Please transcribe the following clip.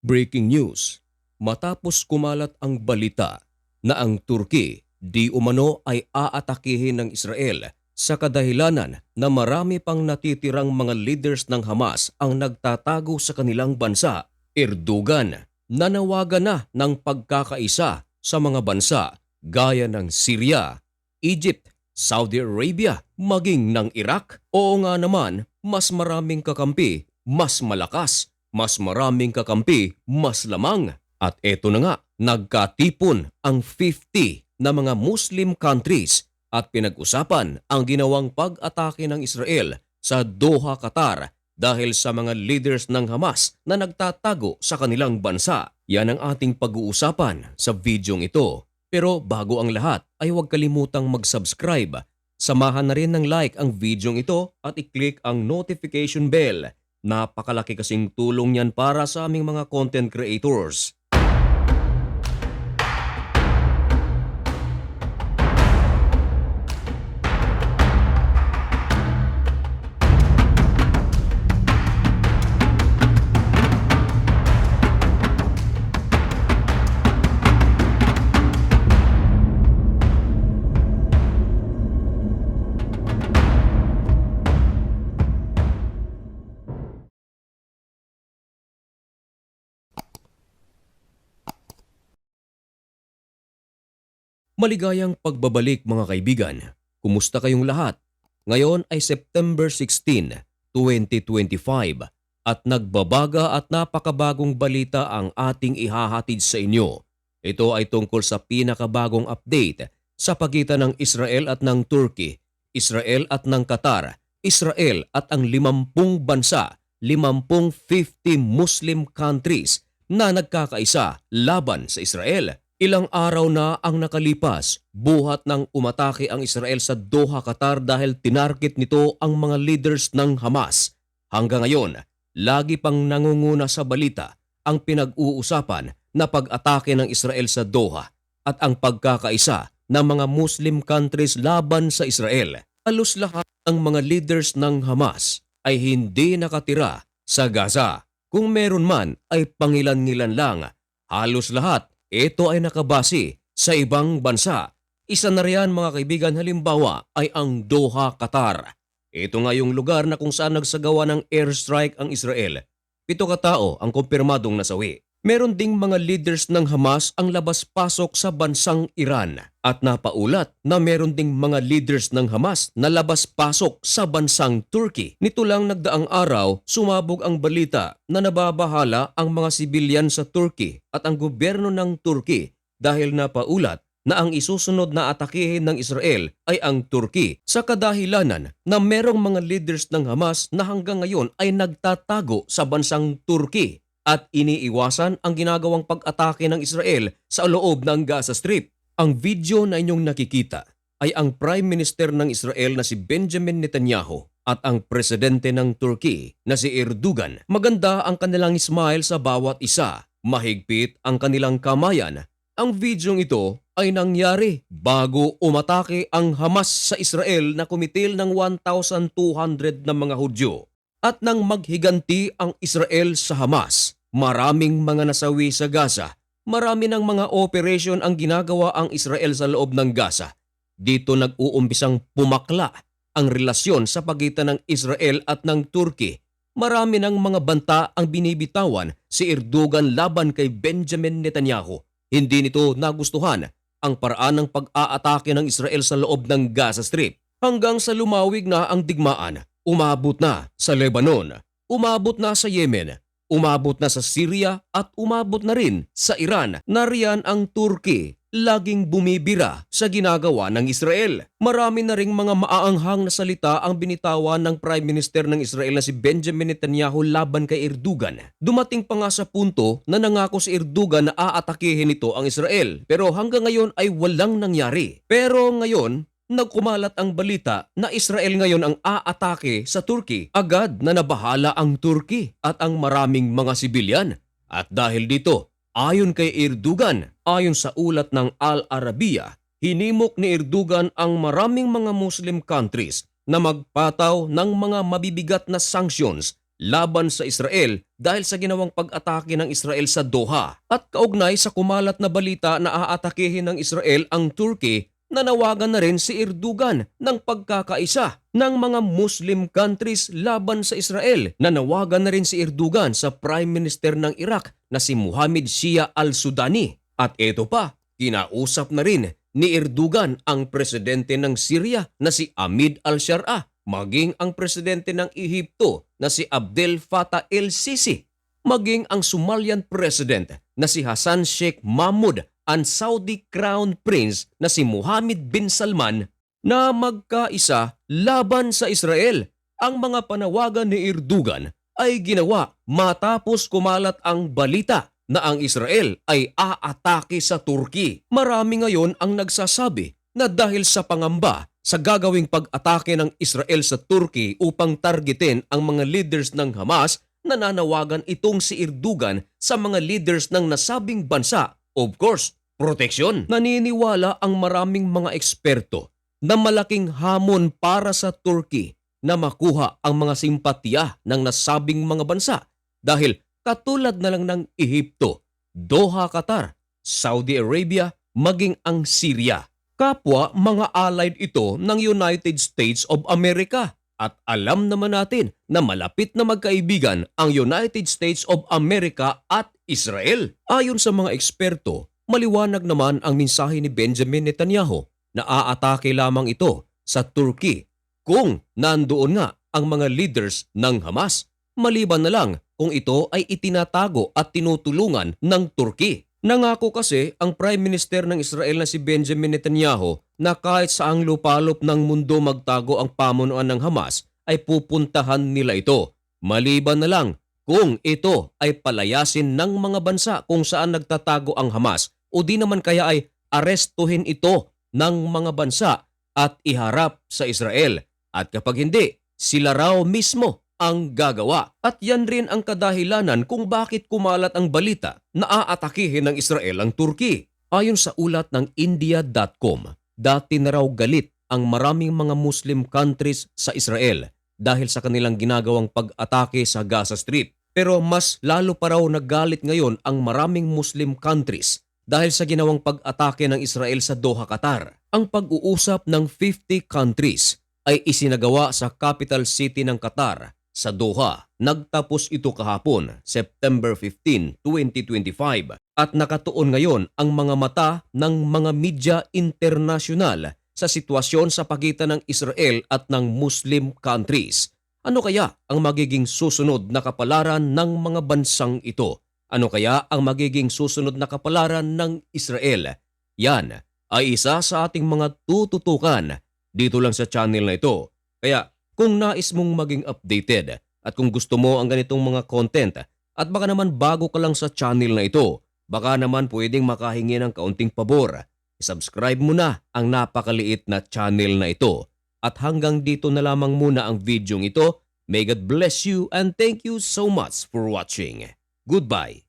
Breaking news, matapos kumalat ang balita na ang Turkey di umano ay aatakihin ng Israel sa kadahilanan na marami pang natitirang mga leaders ng Hamas ang nagtatago sa kanilang bansa, Erdogan nanawagan na ng pagkakaisa sa mga bansa gaya ng Syria, Egypt, Saudi Arabia, maging ng Iraq. Oo nga naman, mas maraming kakampi, mas malakas. Mas maraming kakampi, mas lamang. At eto na nga, nagkatipon ang 50 na mga Muslim countries at pinag-usapan ang ginawang pag-atake ng Israel sa Doha, Qatar dahil sa mga leaders ng Hamas na nagtatago sa kanilang bansa. Yan ang ating pag-uusapan sa videong ito. Pero bago ang lahat ay huwag kalimutang mag-subscribe. Samahan na rin ng like ang videong ito at i-click ang notification bell. Napakalaki kasing tulong yan para sa aming mga content creators. Maligayang pagbabalik mga kaibigan. Kumusta kayong lahat? Ngayon ay September 16, 2025 at nagbabaga at napakabagong balita ang ating ihahatid sa inyo. Ito ay tungkol sa pinakabagong update sa pagitan ng Israel at ng Turkey, Israel at ng Qatar, Israel at ang 50 bansa, 50 Muslim countries na nagkakaisa laban sa Israel. Ilang araw na ang nakalipas, buhat ng umatake ang Israel sa Doha, Qatar dahil tinarget nito ang mga leaders ng Hamas. Hanggang ngayon, lagi pang nangunguna sa balita ang pinag-uusapan na pag-atake ng Israel sa Doha at ang pagkakaisa ng mga Muslim countries laban sa Israel. Halos lahat ng mga leaders ng Hamas ay hindi nakatira sa Gaza. Kung meron man ay pangilan-ngilan lang. Halos lahat ito ay nakabase sa ibang bansa. Isa na riyan mga kaibigan, halimbawa ay ang Doha, Qatar. Ito nga yung lugar na kung saan nagsagawa ng airstrike ang Israel. 7 katao ang kumpirmadong nasawi. Meron ding mga leaders ng Hamas ang labas-pasok sa bansang Iran. At napaulat na meron ding mga leaders ng Hamas na labas-pasok sa bansang Turkey. Nito lang nagdaang araw, sumabog ang balita na nababahala ang mga sibilyan sa Turkey at ang gobyerno ng Turkey dahil napaulat na ang isusunod na atakihin ng Israel ay ang Turkey sa kadahilanan na merong mga leaders ng Hamas na hanggang ngayon ay nagtatago sa bansang Turkey at iniiwasan ang ginagawang pag-atake ng Israel sa loob ng Gaza Strip. Ang video na inyong nakikita ay ang Prime Minister ng Israel na si Benjamin Netanyahu at ang Presidente ng Turkey na si Erdogan. Maganda ang kanilang smile sa bawat isa. Mahigpit ang kanilang kamayan. Ang videong ito ay nangyari bago umatake ang Hamas sa Israel na kumitil ng 1,200 na mga Hudyo. At nang maghiganti ang Israel sa Hamas, maraming mga nasawi sa Gaza. Marami ng mga operation ang ginagawa ang Israel sa loob ng Gaza. Dito nag-uumpisang pumakla ang relasyon sa pagitan ng Israel at ng Turkey. Marami ng mga banta ang binibitawan si Erdogan laban kay Benjamin Netanyahu. Hindi nito nagustuhan ang paraan ng pag-aatake ng Israel sa loob ng Gaza Strip. Hanggang sa lumawig na ang digmaan, umabot na sa Lebanon, umabot na sa Yemen, umabot na sa Syria at umabot na rin sa Iran. Nariyan ang Turkey, laging bumibira sa ginagawa ng Israel. Marami na ring mga maaanghang na salita ang binitawan ng Prime Minister ng Israel na si Benjamin Netanyahu laban kay Erdogan. Dumating pa nga sa punto na nangako si Erdogan na aatakihin nito ang Israel. Pero hanggang ngayon ay walang nangyari. Pero ngayon, nagkumalat ang balita na Israel ngayon ang aatake sa Turkey. Agad na nabahala ang Turkey at ang maraming mga sibilyan. At dahil dito, ayon kay Erdogan, ayon sa ulat ng Al Arabiya, hinimok ni Erdogan ang maraming mga Muslim countries na magpataw ng mga mabibigat na sanctions laban sa Israel dahil sa ginawang pag-atake ng Israel sa Doha at kaugnay sa kumalat na balita na aatakehin ng Israel ang Turkey, nanawagan na rin si Erdogan ng pagkakaisa ng mga Muslim countries laban sa Israel. Nanawagan na rin si Erdogan sa Prime Minister ng Iraq na si Mohammed Shia al-Sudani. At eto pa, kinausap na rin ni Erdogan ang presidente ng Syria na si Ahmed al-Sharaa, maging ang presidente ng Ehipto na si Abdel Fattah el-Sisi, maging ang Somalian president na si Hassan Sheikh Mahmoud, ang Saudi Crown Prince na si Mohammed bin Salman na magkaisa laban sa Israel. Ang mga panawagan ni Erdogan ay ginawa matapos kumalat ang balita na ang Israel ay aatake sa Turkey. Marami ngayon ang nagsasabi na dahil sa pangamba sa gagawing pag-atake ng Israel sa Turkey upang targetin ang mga leaders ng Hamas, nananawagan itong si Erdogan sa mga leaders ng nasabing bansa. Of course, proteksyon. Naniniwala ang maraming mga eksperto na malaking hamon para sa Turkey na makuha ang mga simpatya ng nasabing mga bansa dahil katulad na lang ng Ehipto, Doha, Qatar, Saudi Arabia, maging ang Syria. Kapwa mga allied ito ng United States of America. At alam naman natin na malapit na magkaibigan ang United States of America at Israel. Ayon sa mga eksperto, maliwanag naman ang mensahe ni Benjamin Netanyahu na aatake lamang ito sa Turkey kung nandoon nga ang mga leaders ng Hamas, maliban na lang kung ito ay itinatago at tinutulungan ng Turkey. Nangako kasi ang Prime Minister ng Israel na si Benjamin Netanyahu na kahit saang lupalop ng mundo magtago ang pamunuan ng Hamas ay pupuntahan nila ito. Maliban na lang kung ito ay palayasin ng mga bansa kung saan nagtatago ang Hamas o di naman kaya ay arestuhin ito ng mga bansa at iharap sa Israel. At kapag hindi, sila raw mismo ang gagawa. At yan rin ang kadahilanan kung bakit kumalat ang balita na aatakihin ng Israel ang Turkey. Ayon sa ulat ng India.com, dati na raw galit ang maraming mga Muslim countries sa Israel dahil sa kanilang ginagawang pag-atake sa Gaza Strip. Pero mas lalo pa raw nagalit ngayon ang maraming Muslim countries dahil sa ginawang pag-atake ng Israel sa Doha, Qatar. Ang pag-uusap ng 50 countries ay isinagawa sa capital city ng Qatar, sa Doha. Nagtapos ito kahapon, September 15, 2025 at nakatuon ngayon ang mga mata ng mga media internasyonal sa sitwasyon sa pagitan ng Israel at ng Muslim countries. Ano kaya ang magiging susunod na kapalaran ng mga bansang ito? Ano kaya ang magiging susunod na kapalaran ng Israel? Yan ay isa sa ating mga tututukan dito lang sa channel na ito. Kaya kung nais mong maging updated at kung gusto mo ang ganitong mga content at baka naman bago ka lang sa channel na ito, baka naman pwedeng makahingi ng kaunting pabor. I-subscribe mo na ang napakaliit na channel na ito. At hanggang dito na lamang muna ang video ito. May God bless you and thank you so much for watching. Goodbye.